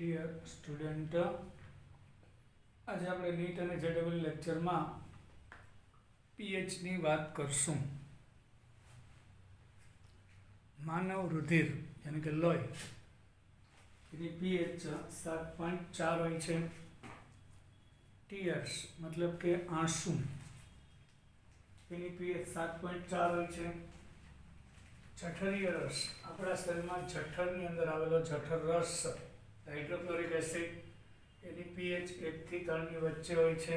Dear student, આજે આપણે NEET અને જેડબલ લેક્ચરમાં પીએચની વાત કરશું. માનવ રુધિર યાની કે લોહી, એની પીએચ 7.4 હોય છે. ટીયર્સ મતલબ કે આંસુ, એની પીએચ 7.4 હોય છે. જઠરીય રસ, આપણા શરીરમાં જઠરની અંદર આવેલો જઠર રસ હાઇડ્રોક્લોરિક એસિડ, એની પીએચ 1 થી 3 ની વચ્ચે હોય છે.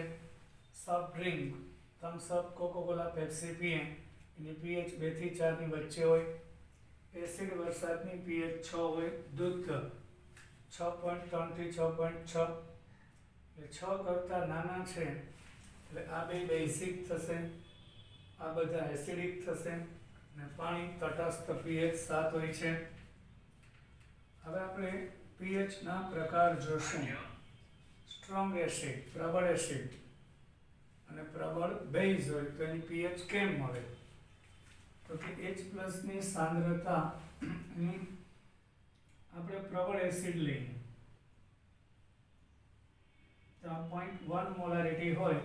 Soft drink, Thums Up, Coca Cola, Pepsi પીએ, એની પીએચ 2 થી 4 ની વચ્ચે હોય. એસિડ વરસાદની પીએચ 6 હોય. દૂધ 6.3 થી 6.6, એટલે 6 કરતાં નાના છે એટલે આ બે બેઝિક થશે, આ બધા એસિડિક થશે. અને પાણી તટસ્થ પીએચ 7 હોય છે. હવે આપણે પીએચના પ્રકાર જોશું. સ્ટ્રોંગ એસિડ, પ્રબળ એસિડ અને પ્રબળ બેઝ હોય તો એની પીએચ કેમ મળે? તો કે H+ ની સાંદ્રતા એની આપણે પ્રબળ એસિડ લઈએ તો આ 0.1 મોલારિટી હોય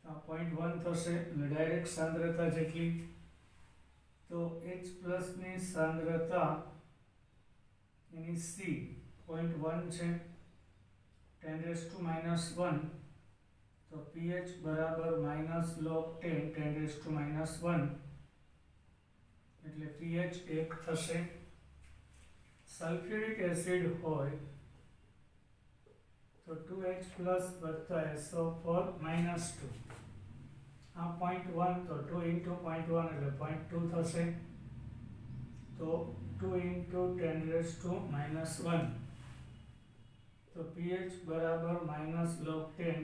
તો આ 0.1 થશે અને ડાયરેક્ટ સાંદ્રતા જેટલી, તો H+ ની સાંદ્રતા એની C 0.1 છે, 10⁻⁻1, તો pH બરાબર -log10 10⁻⁻1, એટલે pH 1 થશે. સલ્ફ્યુરિક એસિડ હોય તો 2H+ વત્તા SO4 -2, આ 0.1 તો 2 × 0.1 એટલે 0.2 થશે, તો 2 × 10⁻⁻1, તો pH બરાબર -log10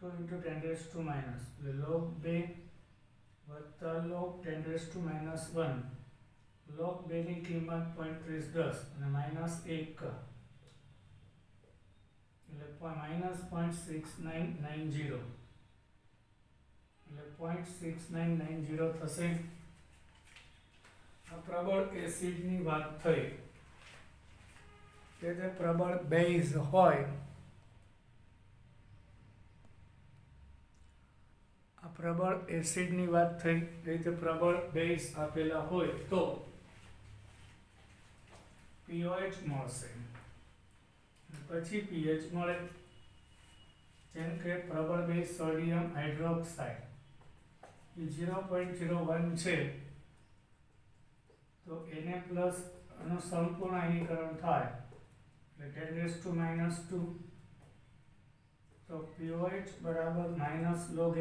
2 × 10⁻⁻, એટલે log2 વત્તા log10⁻⁻1, log2 ની કિંમત 0.3010 અને -1 એટલે -0.6990, એટલે 0.6990 થશે. આ પ્રબળ એસિડની વાત થઈ. તે પ્રબળ બેઝ હોય, આ પ્રબળ એસિડની વાત થઈ, એ રીતે પ્રબળ બેઝ આપેલા હોય તો pOH મળશે, પછી pH મળે. જેમ કે પ્રબળ બેઝ સોડિયમ હાઇડ્રોક્સાઇડ એ 0.01 છે, તો Na+ નું સંપૂર્ણ આયનીકરણ થાય એટલે 10⁻², તો pOH બરાબર -log H+,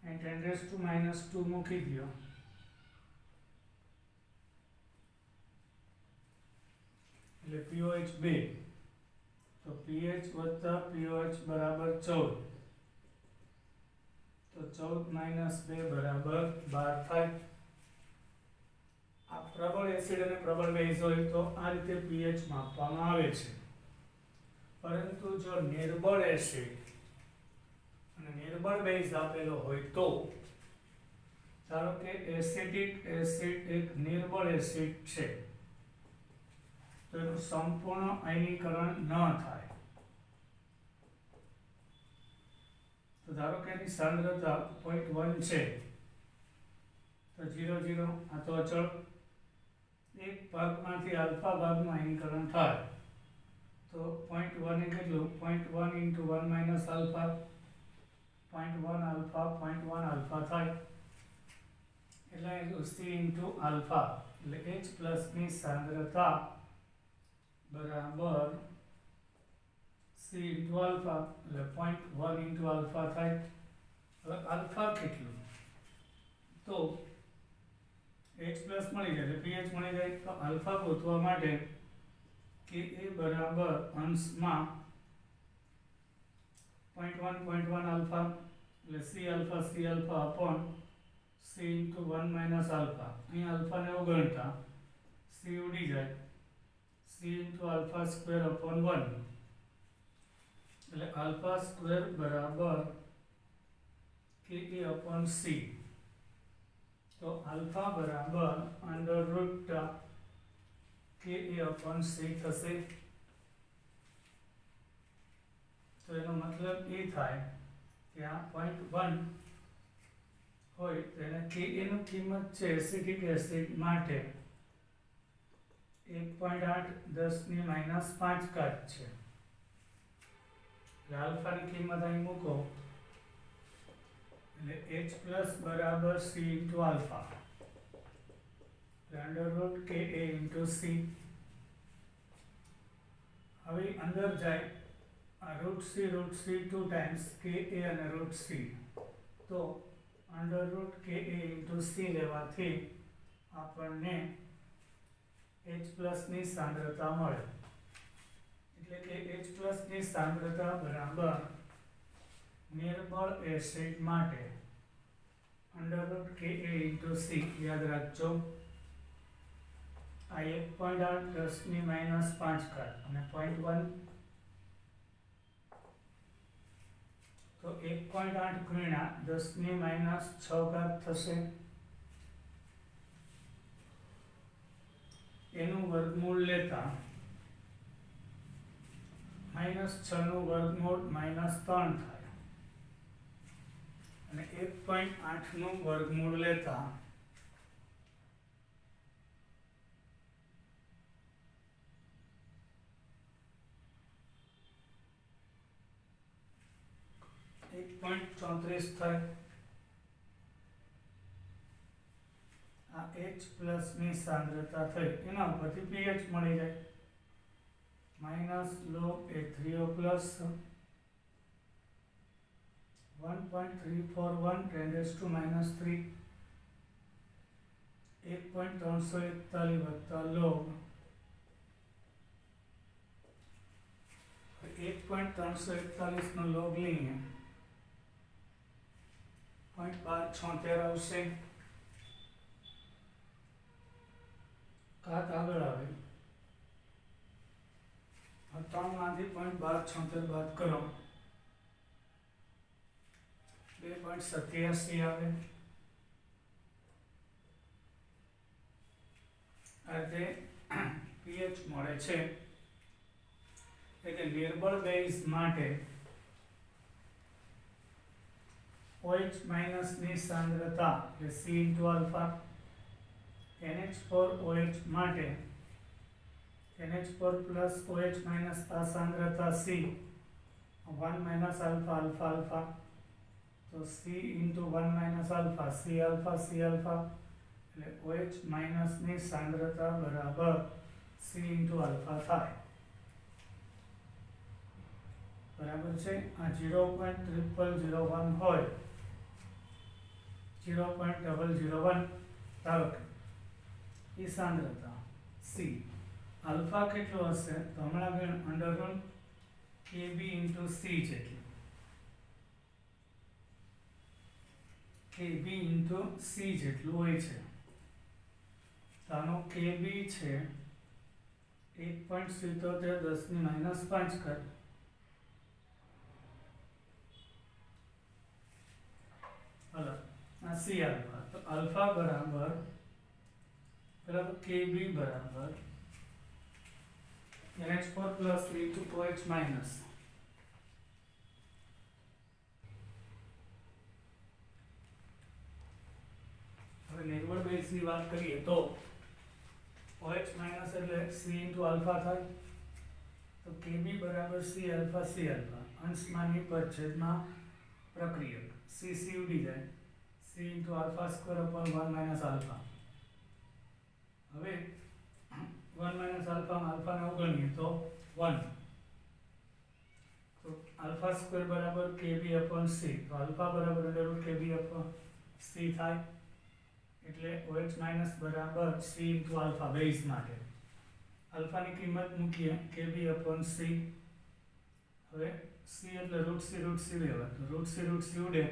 અને 10⁻² મૂકી દો એટલે pOH 2, તો pH વત્તા pOH બરાબર 14, તો 14 - 2 બરાબર 12 થાય. આ પ્રબળ એસિડ અને પ્રબળ બેઝ હોય તો આ રીતે pH માપવામાં આવે છે. પરંતુ જો નિર્બળ એસિડ અને નિર્બળ બેઝ આપેલો હોય તો, ધારો કે એસિડિક એસિડ એક નિર્બળ એસિડ છે, તો એનું સંપૂર્ણ આયનીકરણ ન થાય. તો ધારો કે એની સાંદ્રતા 0.1 છે, તો 0 આ તો અચળ, એક ભાગમાંથી આલ્ફા ભાગનું આયનીકરણ થાય, તો 0.1 એ કેટલું? 0.1 × 1 - આલ્ફા, 0.1 આલ્ફા 0.1 આલ્ફા થાય, એટલે C × આલ્ફા, એટલે H+ ની સાંદ્રતા બરાબર C × આલ્ફા, એટલે 0.1 × આલ્ફા થાય. હવે આલ્ફા કેટલું? તો H+ મળી જાય એટલે pH મળી જાય. તો આલ્ફા ગોતવા માટે Ka બરાબર અંશમાં 0.1 આલ્ફા, એટલે C alpha upon C × 1 - alpha, અહીં આલ્ફાને અવગણતા C ઉડી જાય, C × આલ્ફા² અપોન 1, એટલે આલ્ફા² બરાબર Ka અપોન C, તો આલ્ફા બરાબર √Ka કે એ અપોન સી થશે. તો એનો મતલબ એ થાય કે આ 0.1 હોય તો એને કે એનું કિંમત છે એસિટિક એસિડ માટે 1.8 10⁻5 છે. આલ્ફાની કિંમત અહીં મૂકો એટલે H પ્લસ બરાબર C into alpha under route કે એ ઇન્ટુ સી. હવે અંદર જાય આ રૂટ સી 2 ટાઈમ્સ કે એ અને રૂટ સી, તો અંડર રૂટ કે એ ઇન્ટુ સી લેવાથી આપણને H પ્લસ ની સાંદ્રતા મળે. એટલે કે H પ્લસ ની સાંદ્રતા બરાબર નિર્બળ એસિડ માટે અંડર રૂટ કે એ ઇન્ટુ સી. યાદ રાખજો આ 1.8 10⁻5 અને 0.1 તો 1.8 ગુણ્યા 10⁻6 થશે. એનું વર્ગમૂળ લેતા -6 નું વર્ગમૂળ -3 થાય અને 1.8 નું વર્ગમૂળ લેતા 1.34 થાય. આ H પ્લસ ની સાંદ્રતા થઈ એના ઉપરથી pH મળી જાય -log A3O પ્લસ 1.341 10⁻³ 1.341 વત્તા log 1.341 નો log લઈએ 0.1276 આવશે. ઘાત આગળ આવે 3 માંથી 0.1276 બાદ કરો 2.87 આવે. આ રીતે pH મળે છે. એટલે નિર્બળ બેઝ માટે OH માઇનસ ની સાંદ્રતા એટલે C ઇન્ટુ આલ્ફા, NH4OH માટે NH4 પ્લસ OH માઇનસ આ સાંદ્રતા C 1 minus alpha alpha alpha તો C into 1 minus alpha C alpha એટલે OH માઇનસ ની સાંદ્રતા બરાબર C ઇન્ટુ આલ્ફા થાય. બરાબર છે. આ 0.0001 હોય 0.001 ધારો કે એ સાંદ્રતા C. આલ્ફા કેટલો હશે તો હમણાં ગણ under root KB into C જેટલું KB ઇન્ટુ સી જેટલું હોય છે. તો આનો KB છે 1.77 10⁻5 આ C આલ્ફા. તો આલ્ફા બરાબર KB બરાબર NH4 plus into OH minus. હવે નિર્બળ બેઝ ની વાત કરીએ તો OH માઇનસ એટલે C ઇન્ટુ આલ્ફા થાય. તો KB બરાબર C આલ્ફા અંશમાં નિપજ છેદમાં પ્રક્રિયક C ઉડી જાય C into alpha square upon 1 minus alpha. હવે 1 માઇનસ આલ્ફા આલ્ફાને અવગણીએ તો 1 તો આલ્ફા સ્ક્વેર બરાબર KB અપોન C. તો આલ્ફા બરાબર under root KB upon C થાય. એટલે OH માઇનસ બરાબર C ઇન્ટુ આલ્ફા બેઝ માટે આલ્ફાની કિંમત મૂકીએ KB અપોન C. હવે C એટલે રૂટ C લેવા તો રૂટ C ઉડે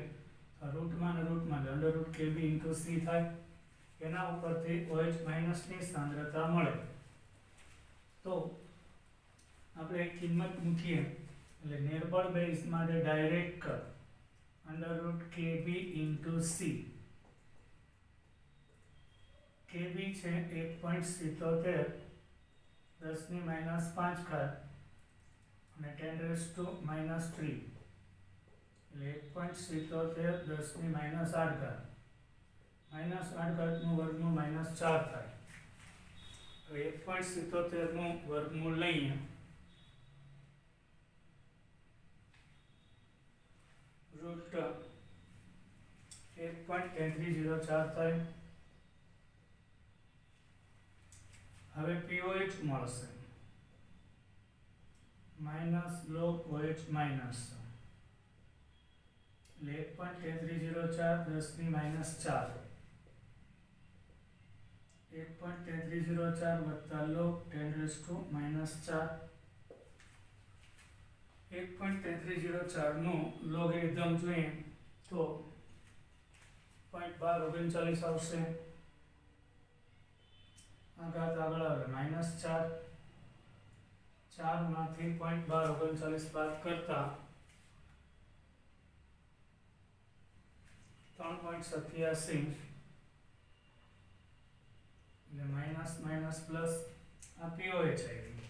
તો રૂટમાં ને રૂટમાં under root KB into C થાય. એના ઉપરથી OH માઇનસ ની સાંદ્રતા મળે. તો આપણે કિંમત મૂકીએ એટલે નિર્બળ બેઝ માટે direct under root KB into C. KB છે 1.77 10⁻5 ઘાત અને 10⁻³ એટલે 1.77 10⁻8 ઘાત -8 ઘાતનું વર્ગમૂળ -4 થાય. હવે 1.77 નું વર્ગમૂળ લઈએ રૂટ 1.3304 થાય. હવે POH મળશે -log OH માઇનસ એટલે 1.3304 10⁻4 1.3304 વત્તા log 10⁻4 1.3304 નું લોગેરિધમ જોઈએ તો 0.1239 આવશે. આ ઘાત આગળ આવે -4 4 માંથી 0.1239 બાદ કરતા 3.87 એટલે માઇનસ માઇનસ પ્લસ આ POH આવી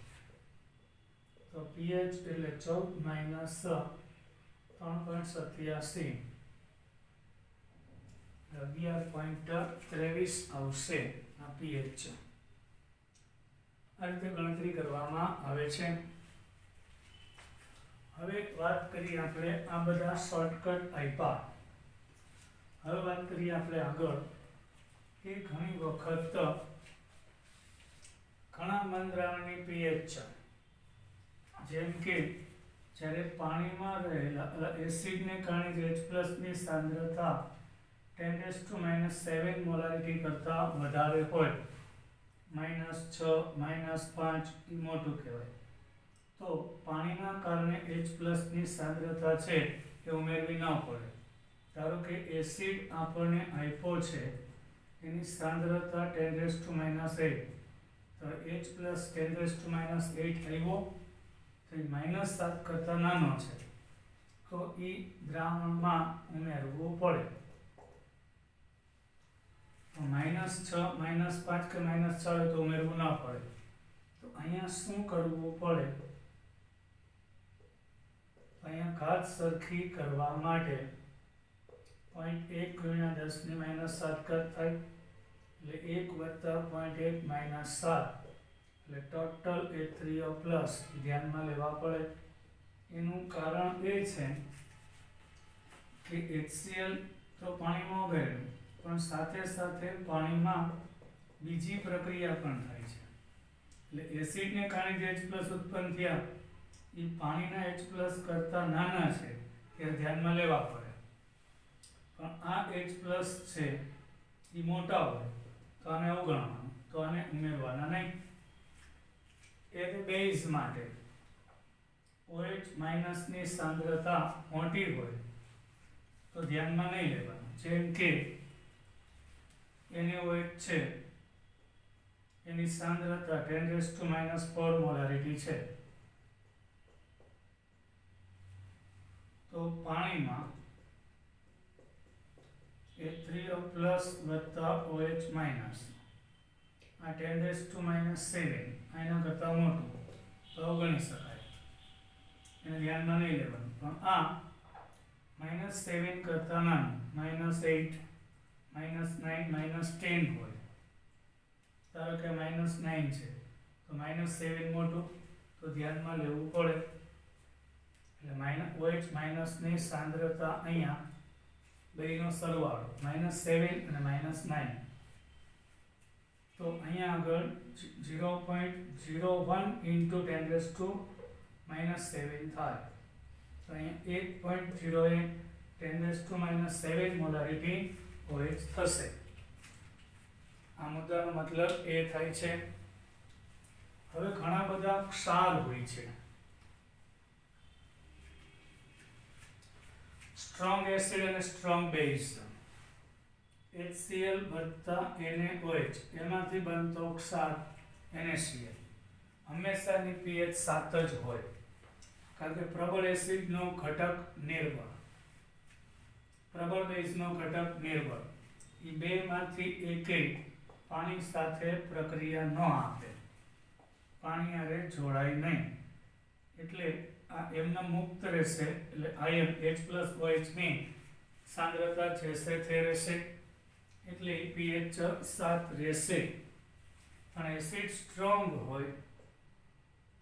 તો PH એટલે 14 માઇનસ 3.87 11.23 આવશે આ PH. આ રીતે ગણતરી કરવામાં આવે છે. હવે વાત કરીએ આપણે આ બધા શોર્ટકટ આપ્યા. હવે વાત કરીએ આપણે આગળ કે ઘણી વખત ઘણા મંદ્રાવણની pH જેમ કે જ્યારે પાણીમાં રહેલા એસિડને કારણે H+ ની સાંદ્રતા 10⁻⁷ મોલારિટી કરતા વધારે હોય -6 -5 એ મોટું કહેવાય તો પાણીના કારણે H+ ની સાંદ્રતા છે એ ઉમેરવી ન પડે. ધારો કે એસિડ આપણને આપ્યો છે એની સાંદ્રતા 10⁻8 તો H+ 10⁻8 આવ્યો તો એ -7 કરતા નાનો છે તો એ દ્રાવણમાં ઉમેરવું પડે. તો -6 -5 કે -6 તો ઉમેરવું ના પડે. તો અહીંયા શું કરવું પડે? અહીંયા ઘાત સરખી કરવા માટે 0.1 ગુણ્યા 10⁻7 થાય એટલે 1 વત્તા 0.1 - 7 એટલે ટોટલ H3O પ્લસ ધ્યાનમાં લેવા પડે. એનું કારણ એ છે કે HCl તો પાણીમાં ઓગાળ્યું પણ સાથે સાથે પાણીમાં બીજી પ્રક્રિયા પણ થાય છે એટલે એસિડને કારણે જે H+ ઉત્પન્ન થયા એ પાણીના H+ કરતા નાના છે એ ધ્યાનમાં લેવા પડે. પણ આ H+ છે એ મોટા હોય તો આને અવગણવાનું તો આને ઉમેરવાના નહીં. એક બેઝ માટે OH- ની સાંદ્રતા મોટી હોય તો ધ્યાનમાં નહીં લેવાનું. જેમ કે NaOH છે એની સાંદ્રતા 10⁻⁴ મોલારિટી છે તો પાણીમાં H3O પ્લસ વત્તા OH માઇનસ આ 10⁻⁷ આના કરતાં મોટું તો અવગણી શકાય એને ધ્યાનમાં નહીં લેવાનું. પણ આ -7 કરતાં નાનું -8 -9 -10 હોય ધારો કે -9 છે તો -7 મોટું તો ધ્યાનમાં લેવું પડે. એટલે OH- ની સાંદ્રતા અહીંયા બેનો સરવાળો -7 અને -9 તો અહીંયા આગળ 0.01 × 10⁻⁷ થાય તો અહીંયા 1.08 10⁻⁷ મોલારિટી OH થશે. આ મુદ્દાનો મતલબ એ થાય છે. હવે ઘણા બધા ક્ષાર હોય છે સ્ટ્રોંગ એસિડ અને સ્ટ્રોંગ બેઝ HCl વત્તા NaOH એમાંથી બનતો ક્ષાર NaCl હંમેશાની pH 7 જ હોય કારણ કે પ્રબળ એસિડનો ઘટક નિર્બળ પ્રબળ બેઝનો ઘટક નિર્બળ એ બેમાંથી એકેય પાણી સાથે પ્રક્રિયા ન આપે પાણી હારે જોડાય નહીં, એટલે આ એમના મુક્ત રહેશે, એટલે આયન H+OH ની સાંદ્રતા જે છે તે રહેશે, એટલે pH 7 રહેશે. પણ એસિડ સ્ટ્રોંગ હોય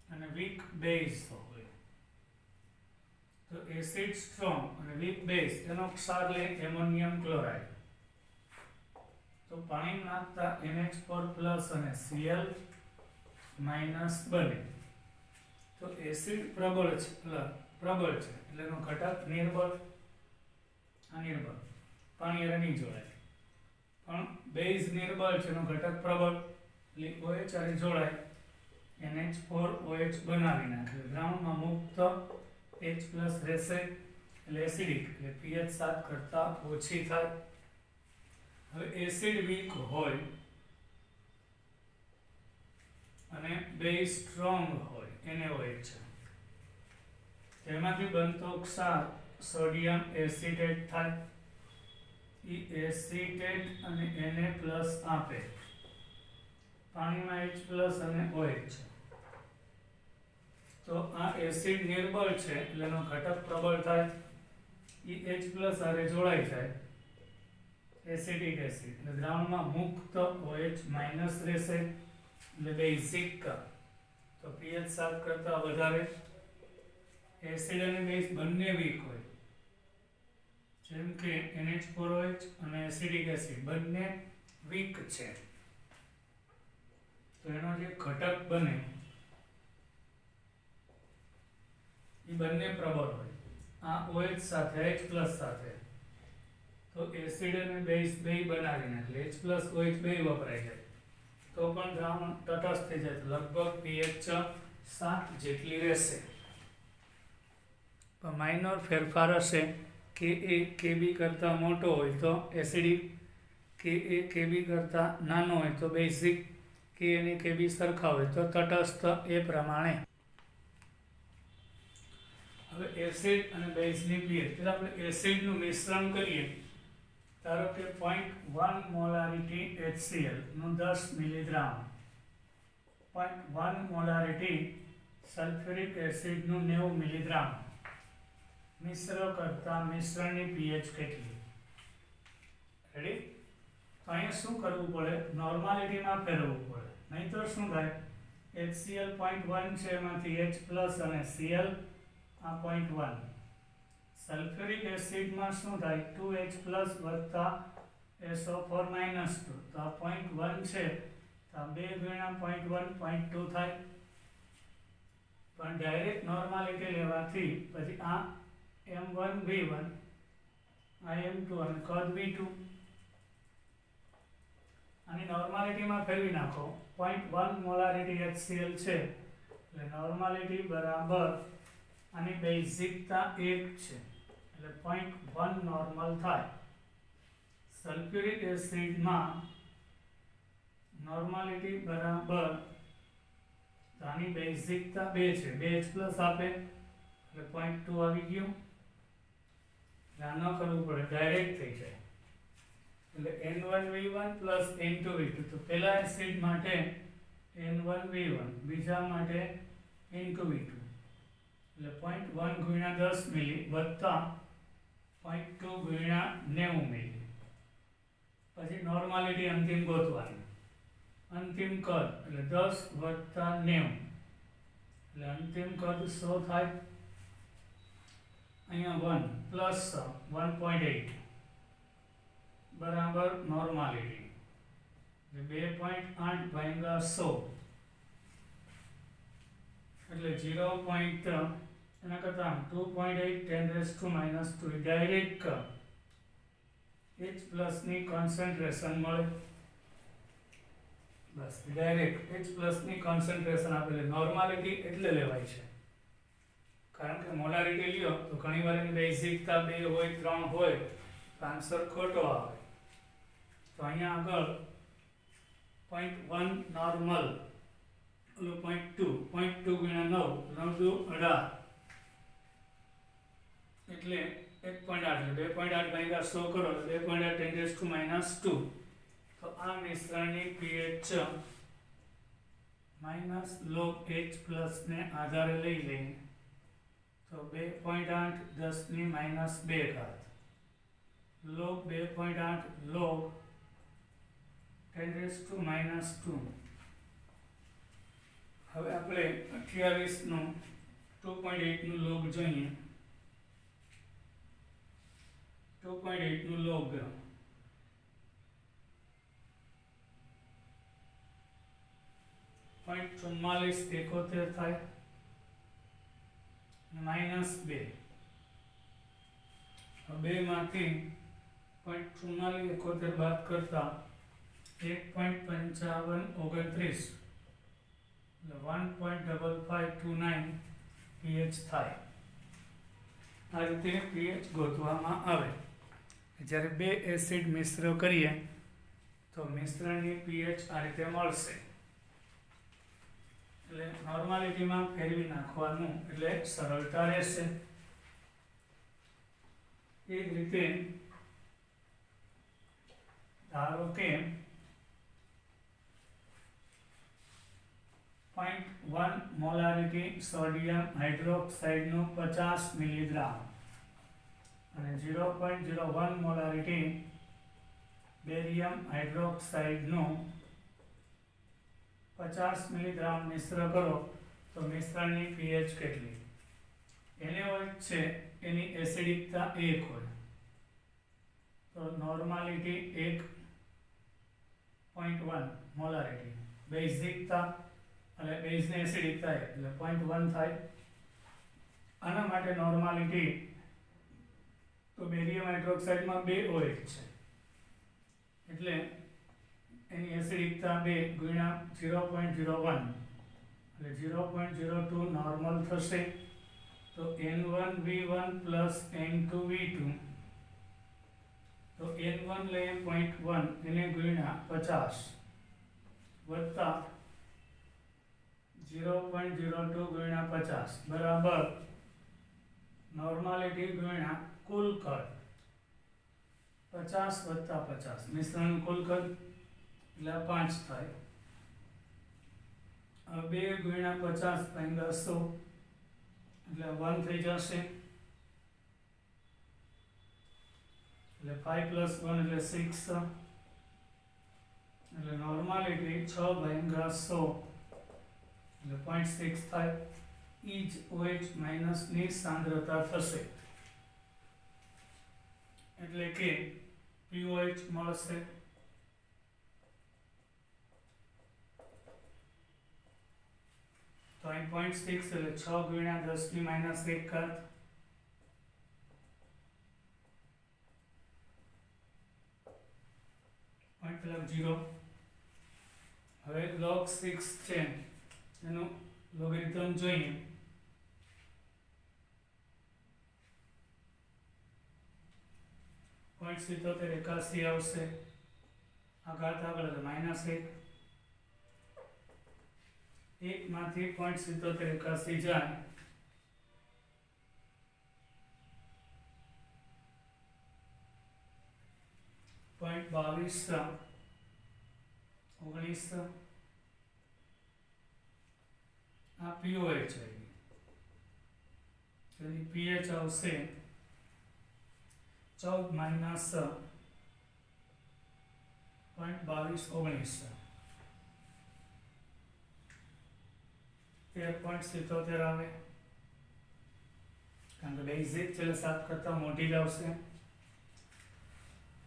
અને વીક બેઝ હોય, તો એસિડ સ્ટ્રોંગ અને વીક બેઝ એનો ક્ષાર લે એમોનિયમ ક્લોરાઇડ, તો પાણી નાખતા NH4+ અને Cl- બને. તો એસિડ પ્રબળ છે, એટલે એનો ઘટક નિર્બળ, અનિર્બળ, પાણી હારે નહીં જોડાય. પણ બેઝ નિર્બળ છે, એનો ઘટક પ્રબળ, એટલે OH હારે જોડાય, NH4OH બનાવી નાખે, દ્રાવણમાં મુક્ત H+ રહેશે, એટલે એસિડિક, એટલે pH 7 કરતા ઓછી થાય. હવે એસિડ વીક હોય અને બેઝ સ્ટ્રોંગ હોય, NaOH છે, તેમાંથી બનતો ક્ષાર સોડિયમ એસિટેટ થાય. એ એસિટેટ અને Na+ આપે, પાણીમાં H+ અને OH છે, તો આ એસિડ નિર્બળ છે, એટલે એનો ઘટક પ્રબળ થાય. એ H+ હારે જોડાઈ જાય, એસિડિક એસિડ, એટલે દ્રાવણમાં મુક્ત OH- રહેશે, એટલે બેઝિક, તો pH 7 કરતા વધારે. એસિડ અને બેઝ બંને વીક હોય, જેમ કે NH4OH અને એસિડિક એસિડ બંને વીક છે, તો એનો જે ઘટક બને એ બંને પ્રબળ હોય. આ OH સાથે H+ સાથે, તો એસિડ અને બેઝ બે બનાવી નાખે, H+OH બે વપરાય જાય, તો પણ દ્રાવણ તટસ્થ થઈ જાય, લગભગ pH 7 જેટલી રહેશે. પણ માઇનોર ફેરફાર હશે, કે એ Kb કરતાં મોટો હોય તો એસિડિક, કે એ Kb કરતાં નાનો હોય તો બેઝિક, કે અને Kb સરખા હોય તો તટસ્થ, એ પ્રમાણે. હવે એસિડ અને બેઝની pH, એટલે આપણે એસિડનું મિશ્રણ કરીએ, ધારો કે 0.1 મોલારિટી HCl નું 10 મિલી દ્રાવણ, 0.1 મોલારિટી સલ્ફ્યુરિક એસિડનું 90 મિલી દ્રાવણ, મિશ્ર કરતા મિશ્રણની pH કેટલી? રેડી? તો અહીંયા શું કરવું પડે? નોર્માલિટીમાં ફેરવવું પડે, નહીંતર શું થાય? HCl 0.1 છે, એમાંથી H+ અને Cl આ 0.1, સલ્ફ્યુરિક એસિડમાં શું થાય? 2H+ વત્તા SO4 - 2, તો આ 0.1 છે, તો આ 2 ગુણ્યા 0.1 0.2 થાય. પણ ડાયરેક્ટ નોર્માલિટી લેવાથી પછી આ M1V1, આ M2 અને કદ V2, આની નોર્માલિટીમાં ફેરવી નાખો. 0.1 મોલારિટી HCl છે, એટલે નોર્માલિટી બરાબર આની બેઝિકતા 1 છે, એટલે 0.1 નોર્મલ થાય. સલ્ફ્યુરિક એસિડમાં નોર્માલિટી બરાબર, આની બેઝિકતા 2 છે, 2H+ આપે, એટલે 0.2 આવી ગયું. ધ્યાન ન કરવું પડે, ડાયરેક્ટ થઈ જાય. એટલે N1V1 plus N2V2, તો પહેલા એસિડ માટે N1V1, બીજા માટે N2V2, એટલે 0.1 ગુણ્યા 10 મિલી વત્તા 0.2 ગુણ્યા 90 મિલી. પછી નોર્માલિટી અંતિમ ગોતવાની, અંતિમ કદ એટલે 10 વત્તા 90, એટલે અંતિમ કદ 100 થાય. અહીંયા 1 પ્લસ 1.8 બરાબર નોર્માલિટી, એટલે 2.8 ભાગ્યા 100, એટલે 0. એના કરતાં 2.8 10⁻², ડાયરેક્ટ H+ ની કોન્સન્ટ્રેશન મળે. બસ ડાયરેક્ટ H+ ની કોન્સન્ટ્રેશન આપેલી. નોર્માલિટી એટલે લેવાય છે, કારણ કે મોલારિટી લ્યો તો ઘણી વાર એની બેઝિકતા 2 હોય 3 હોય તો આન્સર ખોટો આવે. તો અહીંયા આગળ 0.1 નોર્મલ, ઓલો 0.2 ગુણ્યા 9, 9 × 18, એટલે 1.8, એટલે 2.8 ભાગ્યા 100 કરો, 2.8 10⁻². તો આ મિશ્રણની pH minus log h plus ને આધારે લઈ લઈએ તો 2.8 10 ની માઇનસ 2 ઘાત log 2.8 log 10 raise to minus 2. હવે આપણે 28 નું 2.8 નું લોગ જોઈએ. 2.8 નું લોગ 0.4471 થાય માઇનસ 2. હવે 2 માંથી 0.4471 બાદ કરતા 1.5529 1.5529 pH થાય. આ રીતે pH ગોતવામાં આવે. જ્યારે બે એસિડ મિશ્ર કરીએ તો મિશ્રણની pH આ રીતે મળશે. એટલે નોર્માલિટીમાં ફેરવી નાખવાનું એટલે સરળતા રહેશે. એ જ રીતે ધારો કે 0.1 મોલારિટી સોડિયમ હાઇડ્રોક્સાઇડનું 50 મિલીગ્રામ અને 0.01 મોલારિટી બેરિયમ હાઇડ્રોક્સાઇડનું 50 મિલીગ્રામ મિશ્ર કરો તો મિશ્રણની pH કેટલી? એને હોય છે એની એસિડિકતા 1 હોય તો નોર્માલિટી 1.1 મોલારિટી, બેઝિકતા એટલે બેઝની એસિડિકતા એટલે 0.1 થાય. આના માટે નોર્માલિટી તો બેરિયમ હાઇડ્રોક્સાઇડમાં 2 OH છે એટલે એની એસિડિકતા 2 ગુણ્યા 0.01 એટલે 0.02 નોર્મલ થશે. તો N1V1 પ્લસ N2V2 તો N1 લઈએ 0.1 એને ગુણ્યા 50 વત્તા 0.02 ગુણ્યા 50 બરાબર નોર્માલિટી ગુણ્યા કુલ કદ 50 વત્તા 50 મિશ્રણ કુલ કદ એટલે 5 થાય. 2 ગુણ્યા 50 ભાગ્યા 100 એટલે 1 થઈ જશે એટલે 5 પ્લસ 1 એટલે 6 એટલે નોર્માલિટી 6 ભાગ્યા 100 એટલે 0.6 થાય. ઈ જ OH માઇનસ ની સાંદ્રતા થશે એટલે કે POH મળશે. તો અહીં 0.6 એટલે 6 ગુણ્યા 10 ની માઇનસ 1 ઘાત મતલબ 0. હવે log 6 છે એનું લોગેરિધમ જોઈએ. પોઈન્ટ 7781 આવશે. આ ઘાત આગળ એટલે -1 1 માંથી 0.7781 જાય .22 19 આ POH છે તેની pH આવશે 14 માઇનસ 0.22 19 13.77 આવે કારણ કે બેઝિક છે 7 કરતા મોટી જ આવશે.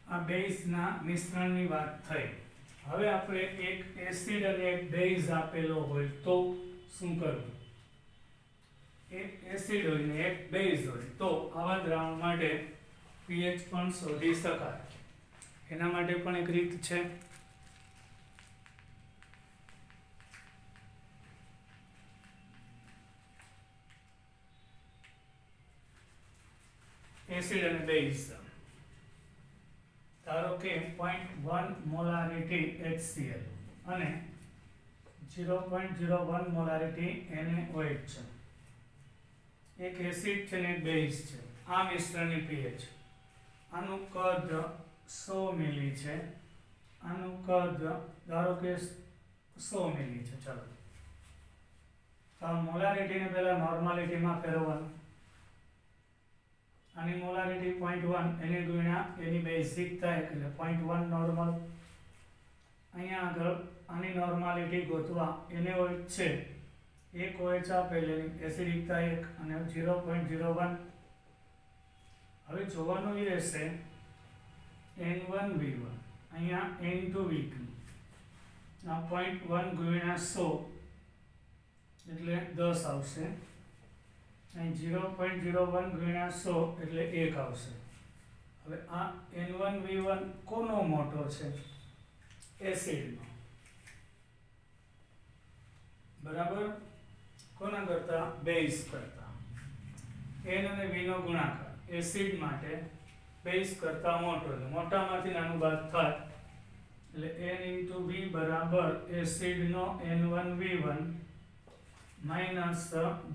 આ બેઝના મિશ્રણની વાત થઈ. હવે આપણે એક એસિડ અને એક બેઝ આપેલો હોય તો શું કરવું? એક એસિડ હોય ને એક બેઝ હોય તો આવા દ્રાવણ માટે pH પણ શોધી શકાય. એના માટે પણ એક રીત છે. એસિડ અને બેઝ ધારો કે 0.1 મોલારિટી HCl અને 0.01 મોલારિટી NaOH છે. એક એસિડ છે ને એક બેઝ છે. આ મિશ્રણની pH આનું કદ 100 મિલી છે. આનું કદ ધારો કે 100 મિલી છે. ચાલો તો આ મોલારિટીને પહેલા નોર્માલિટીમાં ફેરવવાનું. આની મોલારિટી 0.1 એને ગુણ્યા એની બેઝિક થાય એટલે 0.1 નોર્મલ. અહીંયા આગળ આની નોર્માલિટી ગોતવા એને હોય છે એક OH આપેલી એસિડિકતા 1 અને 0.01. હવે જોવાનું એ રહેશે N1V1 અહીંયા N2V2 આ 0.1 ગુણ્યા 100 એટલે 10 આવશે. અહીં 0.01 ગુણ્યા 100 એટલે 1 આવશે. હવે આ N1V1 કોનો મોટો છે? એસિડનો. બરાબર, કોના કરતા? બેઝ કરતા. N અને V નો ગુણાકાર એસિડ માટે બેઝ કરતા મોટો, એટલે મોટામાંથી નાનું બાદ થાય એટલે N into V બરાબર એસિડનો N1V1 માઇનસ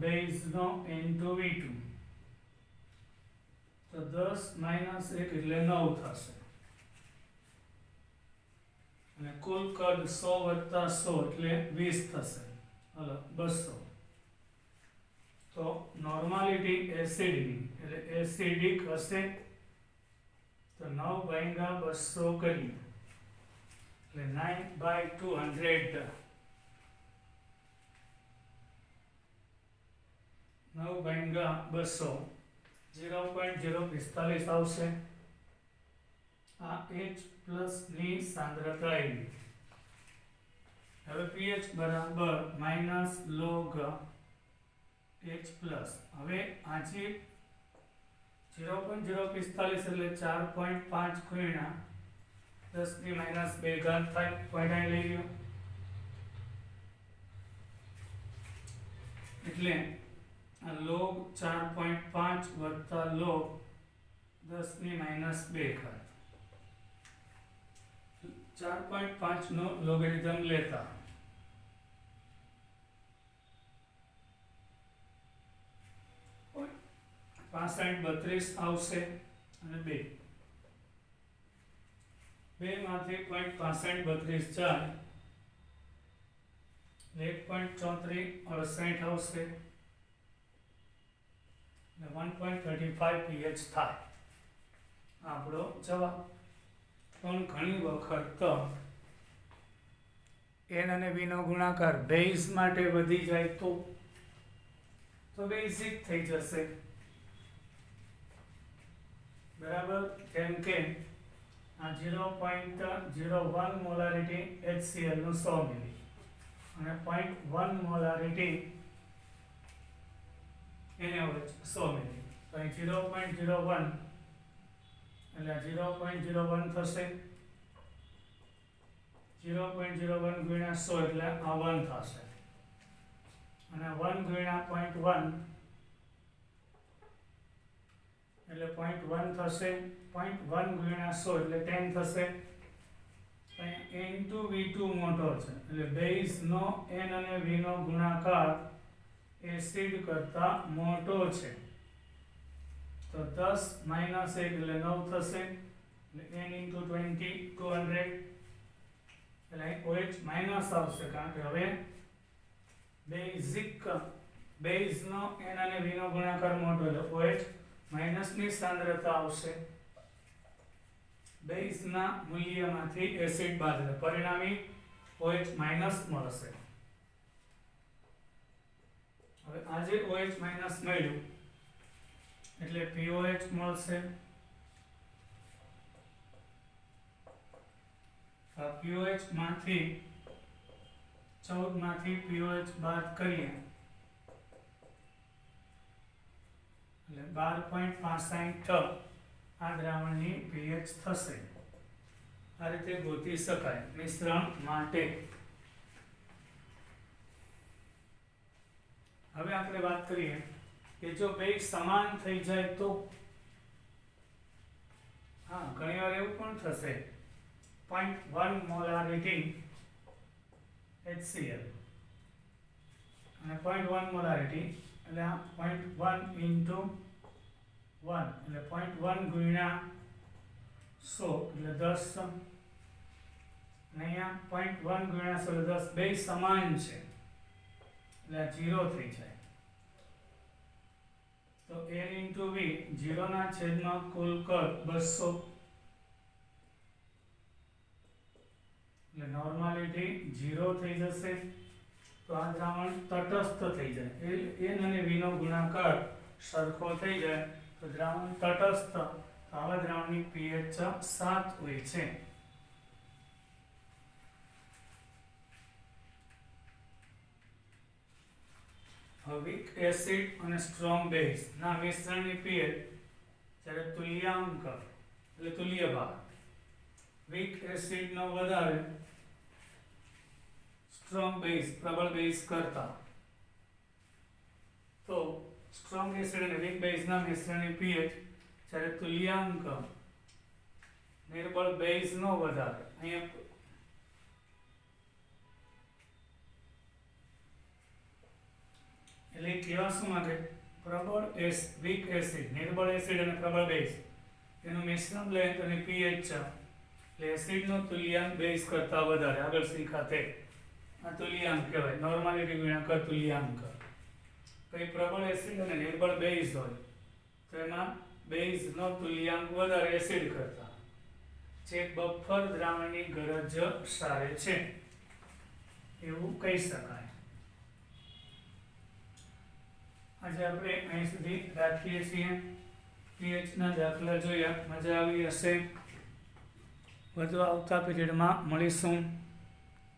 બેઝનો N2V2. તો 10 માઇનસ 1 એટલે 9 થશે. અને કુલ કદ 100 વત્તા 100 એટલે 20 થશે. હલો 200. તો નોર્માલિટી એસિડની એટલે એસિડિક હશે તો 9/200 કરીએ એટલે 9/200. 9/200 0.045 આવશે. આ H પ્લસ ની સાંદ્રતા આવી. હવે pH બરાબર માઇનસ લોગ H પ્લસ. હવે આજે 0.045 એટલે 4.5 ગુણ્યા 10 ની માઇનસ 2 ઘાત થાય. પોઈન્ટ અહીં લઈ લ્યો એટલે આ લોગ 4.5 વત્તા લોગ 10 ની માઇનસ 2 ઘાત. 4.5 નો લોગેરિધમ લેતા 6532 આવશે અને 2 માંથી 0.6532 જાય 1.3468 આવશે અને 1.35 pH થાય. આપણો જવાબ. પણ ઘણી વખત N અને V નો ગુણાકાર બેઝ માટે વધી જાય તો બેઝિક થઈ જશે. બરાબર, જેમ કે આ 0.01 મોલારિટી HCl નું 100 મિલી અને 0.1 મોલારિટી NaOH 100 મિલી. તો અહીં 0.01 એટલે 0.01 થશે. 0.01 ગુણ્યા 100 એટલે આ 1 થશે અને 1 ગુણ્યા 0.1 એટલે 0.1 થશે. 0.1 ગુણ્યા 100 એટલે 10 થશે. N2V2 મોટો છે એટલે બેઝનો N અને V નો ગુણાકાર એસિડ કરતા મોટો છે. તો 10 માઇનસ 1 એટલે 9 થશે એટલે N into 20 200 એટલે OH માઇનસ આવશે કારણ કે હવે બેઝનો N અને V નો ગુણાકાર મોટો એટલે OH માઇનસ ની સાંદ્રતા આવશે. બેઝના મૂલ્યમાંથી એસિડ બાદ એટલે પરિણામી OH માઇનસ મળશે. હવે આજે OH માઇનસ મળ્યું એટલે POH મળશે. આ POH માંથી 14 માંથી POH બાદ કરીએ એટલે 12.65 આ દ્રાવણની pH થશે. આ રીતે ગોતી શકાય મિશ્રણ માટે. હવે આપણે વાત કરીએ કે જો બે સમાન થઈ જાય તો હા ઘણીવાર એવું પણ થશે 0.1 મોલારિટી HCl અને 0.1 મોલારિટી એટલે આ 0.1 into 1 એટલે 0.1 ગુણ્યા 100 એટલે 10 અને અહીંયા 0.1 ગુણ્યા 100 એટલે 10 બે સમાન છે એટલે આ 0 થઈ જાય. તો L into V 0 ના છેદમાં કુલ કદ 200 એટલે નોર્માલિટી 0 થઈ જશે. તો આ દ્રાવણ તટસ્થ થઈ જાય. N અને V નો ગુણાકાર સરખો થઈ જાય તો દ્રાવણ તટસ્થ. તો આવા દ્રાવણની pH 7 હોય છે. વીક એસિડ અને સ્ટ્રોંગ બેઝ ના મિશ્રણની pH જ્યારે તુલ્યાંક એટલે તુલ્ય ભાગ વીક એસિડ નો વધારે સ્ટ્રોંગ બેઝ પ્રબળ બેઝ કરતા, તો સ્ટ્રોંગ એસિડ અને વીક બેઝ ના મિશ્રણની pH જ્યારે તુલ્યાંક નિર્બળ બેઝ નો વધારે. અહીંયા એટલે કેવા શું માંગે? પ્રબળ વીક એસિડ, નિર્બળ એસિડ અને પ્રબળ બેઝ એનું મિશ્રણ લે તો એની pH એટલે એસિડનો તુલ્યાંક બેઝ કરતા વધારે. આગળ શીખાતે આ તુલ્યાંક કહેવાય, નોર્માલિટી ગુણ્યા તુલ્યાંક. કઈ પ્રબળ એસિડ અને નિર્બળ બેઝ હોય તો એમાં બેઝનો તુલ્યાંક વધારે એસિડ કરતા, જે બફર દ્રાવણની ગરજ સારે છે એવું કહી શકાય. આજે આપણે અહીં સુધી રાખીએ છીએ. pH ના દાખલા જોયા, મજા આવી હશે. વધુ આવતા પીરિયડમાં મળીશું.